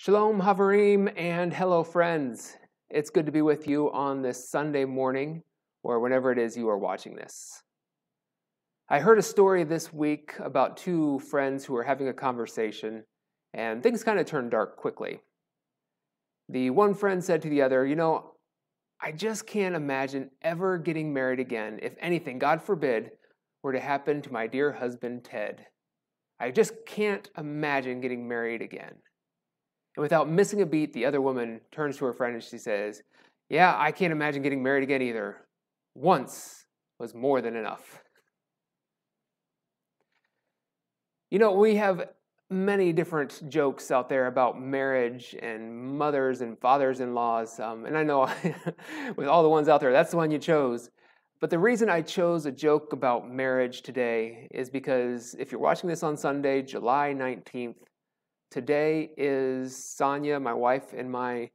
Shalom, Havarim, and hello, friends. It's good to be with you on this Sunday morning, or whenever it is you are watching this. I heard a story this week about two friends who were having a conversation, and things kind of turned dark quickly. The one friend said to the other, I just can't imagine ever getting married again if anything, God forbid, were to happen to my dear husband, Ted. I just can't imagine getting married again. And without missing a beat, the other woman turns to her friend and she says, yeah, I can't imagine getting married again either. Once was more than enough. We have many different jokes out there about marriage and mothers and fathers-in-laws. And I know with all the ones out there, that's the one you chose. But the reason I chose a joke about marriage today is because if you're watching this on Sunday, July 19th, today is Sonia, my wife, and my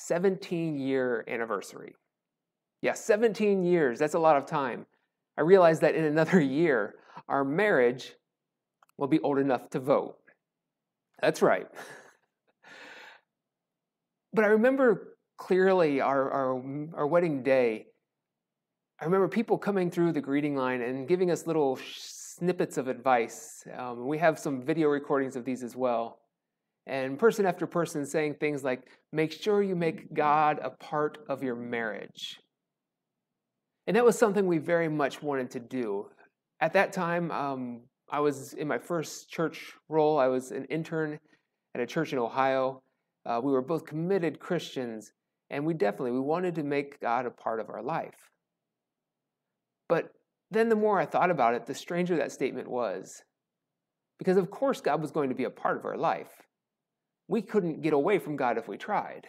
17-year anniversary. Yeah, 17 years, that's a lot of time. I realize that in another year, our marriage will be old enough to vote. That's right. But I remember clearly our wedding day. I remember people coming through the greeting line and giving us little snippets of advice. We have some video recordings of these as well. And person after person saying things like, make sure you make God a part of your marriage. And that was something we very much wanted to do. At that time, I was in my first church role. I was an intern at a church in Ohio. We were both committed Christians, and we wanted to make God a part of our life. But then the more I thought about it, the stranger that statement was. Because of course God was going to be a part of our life. We couldn't get away from God if we tried.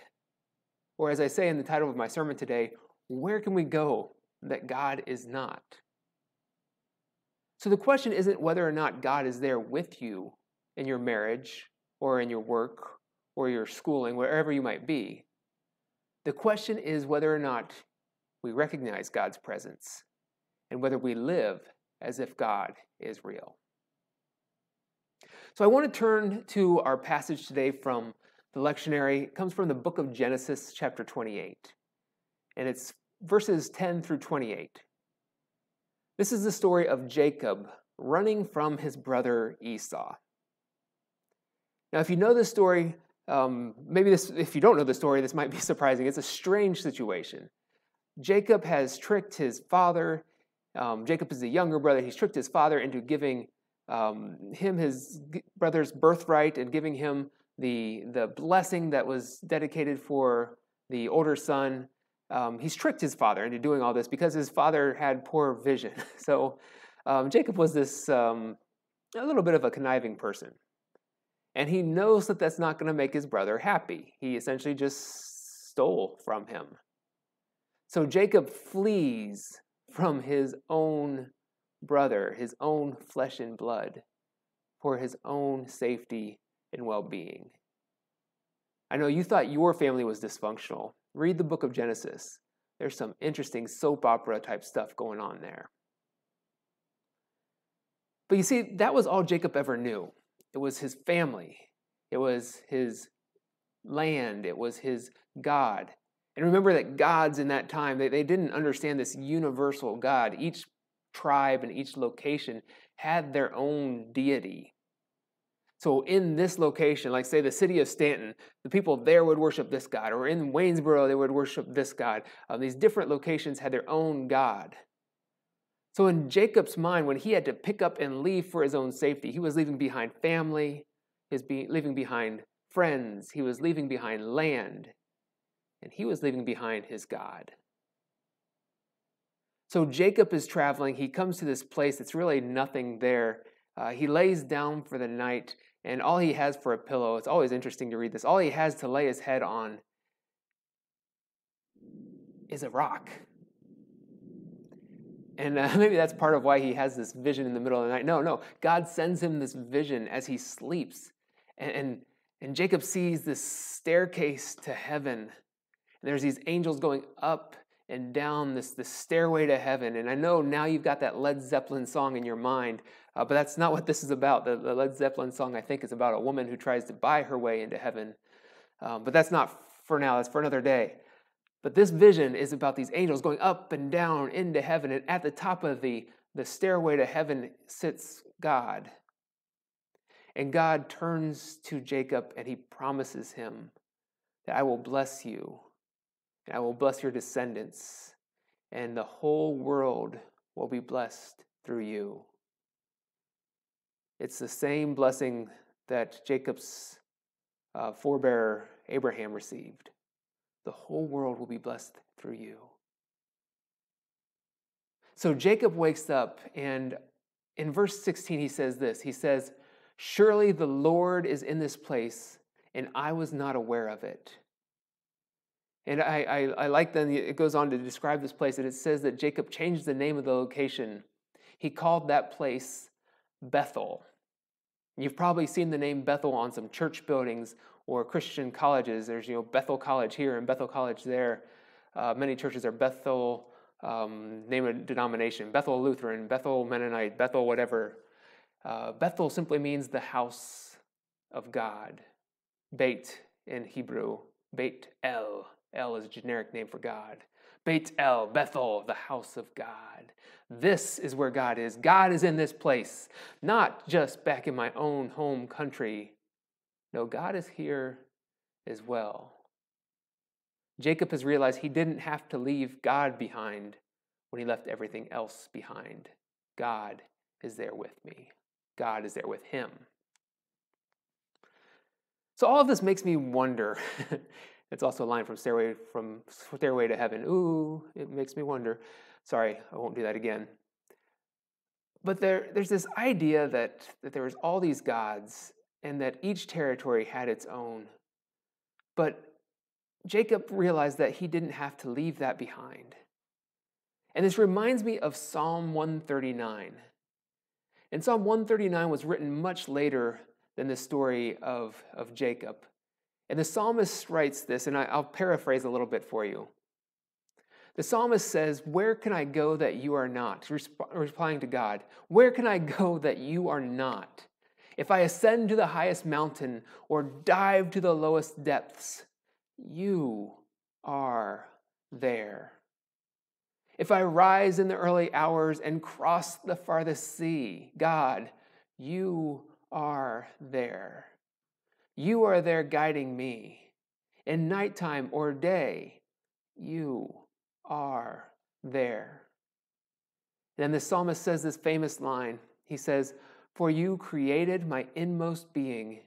Or as I say in the title of my sermon today, where can we go that God is not? So the question isn't whether or not God is there with you in your marriage or in your work or your schooling, wherever you might be. The question is whether or not we recognize God's presence and whether we live as if God is real. So I want to turn to our passage today from the lectionary. It comes from the book of Genesis, chapter 28. And it's verses 10 through 28. This is the story of Jacob running from his brother Esau. Now, if you know this story, if you don't know the story, this might be surprising. It's a strange situation. Jacob has tricked his father. Jacob is the younger brother. He's tricked his father into giving him his brother's birthright and giving him the blessing that was dedicated for the older son. He's tricked his father into doing all this because his father had poor vision. So Jacob was this a little bit of a conniving person. And he knows that that's not going to make his brother happy. He essentially just stole from him. So Jacob flees from his own brother, his own flesh and blood, for his own safety and well-being. I know you thought your family was dysfunctional. Read the book of Genesis. There's some interesting soap opera type stuff going on there. But you see, that was all Jacob ever knew. It was his family. It was his land. It was his God. And remember that gods in that time, they didn't understand this universal God. Each tribe and each location had their own deity. So in this location, like say the city of Stanton, the people there would worship this God, or in Waynesboro, they would worship this God. These different locations had their own God. So in Jacob's mind, when he had to pick up and leave for his own safety, he was leaving behind family, he was leaving behind friends, he was leaving behind land, and he was leaving behind his God. So Jacob is traveling. He comes to this place that's really nothing there. He lays down for the night, and all he has for a pillow, it's always interesting to read this, all he has to lay his head on is a rock. And maybe that's part of why he has this vision in the middle of the night. No, God sends him this vision as he sleeps. And Jacob sees this staircase to heaven. And there's these angels going up and down this stairway to heaven. And I know now you've got that Led Zeppelin song in your mind, But that's not what this is about. The Led Zeppelin song, I think, is about a woman who tries to buy her way into heaven. But that's not for now. That's for another day. But this vision is about these angels going up and down into heaven. And at the top of the stairway to heaven sits God. And God turns to Jacob and he promises him that I will bless you, and I will bless your descendants, and the whole world will be blessed through you. It's the same blessing that Jacob's forebearer Abraham received. The whole world will be blessed through you. So Jacob wakes up, and in verse 16 he says this. He says, surely the Lord is in this place, and I was not aware of it. And I like then it goes on to describe this place, and it says that Jacob changed the name of the location. He called that place Bethel. You've probably seen the name Bethel on some church buildings or Christian colleges. There's, Bethel College here and Bethel College there. Many churches are Bethel, name of denomination, Bethel Lutheran, Bethel Mennonite, Bethel whatever. Bethel simply means the house of God. Beit in Hebrew, Beit El. El is a generic name for God. Beit El, Bethel, the house of God. This is where God is. God is in this place, not just back in my own home country. No, God is here as well. Jacob has realized he didn't have to leave God behind when he left everything else behind. God is there with me. God is there with him. So all of this makes me wonder. It's also a line from Stairway to Heaven. Ooh, it makes me wonder. Sorry, I won't do that again. But there's this idea that there was all these gods and that each territory had its own. But Jacob realized that he didn't have to leave that behind. And this reminds me of Psalm 139. And Psalm 139 was written much later than the story of Jacob. And the psalmist writes this, and I'll paraphrase a little bit for you. The psalmist says, where can I go that you are not? Replying to God, where can I go that you are not? If I ascend to the highest mountain or dive to the lowest depths, you are there. If I rise in the early hours and cross the farthest sea, God, you are there. You are there guiding me. In nighttime or day, you are there. Then the psalmist says this famous line. He says, for you created my inmost being.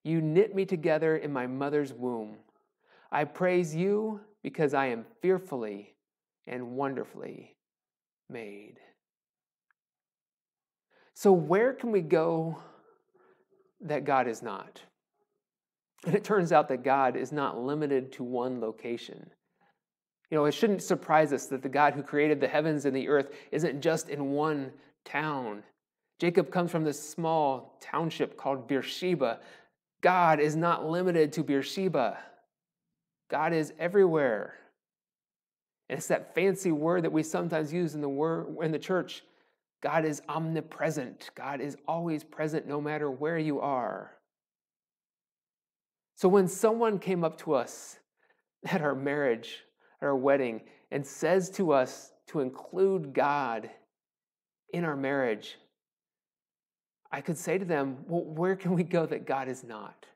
You knit me together in my mother's womb. I praise you because I am fearfully and wonderfully made. So where can we go that God is not? And it turns out that God is not limited to one location. It shouldn't surprise us that the God who created the heavens and the earth isn't just in one town. Jacob comes from this small township called Beersheba. God is not limited to Beersheba. God is everywhere. And it's that fancy word that we sometimes use in the church. God is omnipresent. God is always present no matter where you are. So when someone came up to us at our marriage, at our wedding, and says to us to include God in our marriage, I could say to them, well, where can we go that God is not?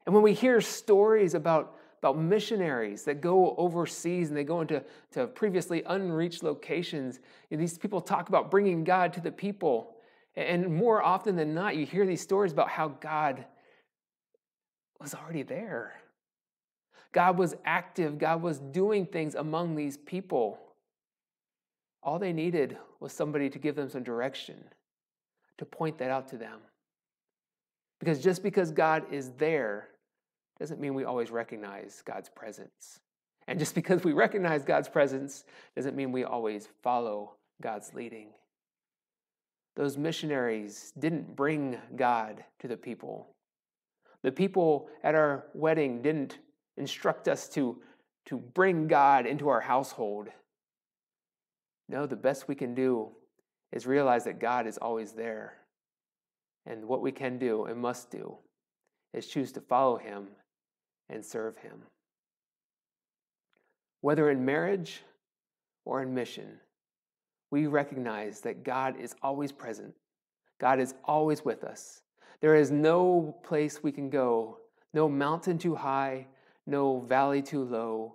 And when we hear stories about missionaries that go overseas and they go into previously unreached locations, these people talk about bringing God to the people. And more often than not, you hear these stories about how God was already there. God was active. God was doing things among these people. All they needed was somebody to give them some direction, to point that out to them. Because just because God is there doesn't mean we always recognize God's presence. And just because we recognize God's presence doesn't mean we always follow God's leading. Those missionaries didn't bring God to the people. The people at our wedding didn't instruct us to bring God into our household. No, the best we can do is realize that God is always there. And what we can do and must do is choose to follow him and serve him. Whether in marriage or in mission, we recognize that God is always present. God is always with us. There is no place we can go, no mountain too high, no valley too low,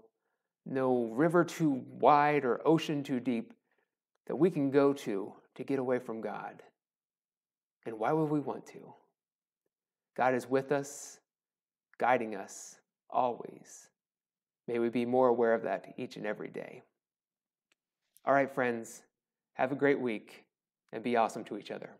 no river too wide or ocean too deep that we can go to get away from God. And why would we want to? God is with us, guiding us always. May we be more aware of that each and every day. All right, friends, have a great week and be awesome to each other.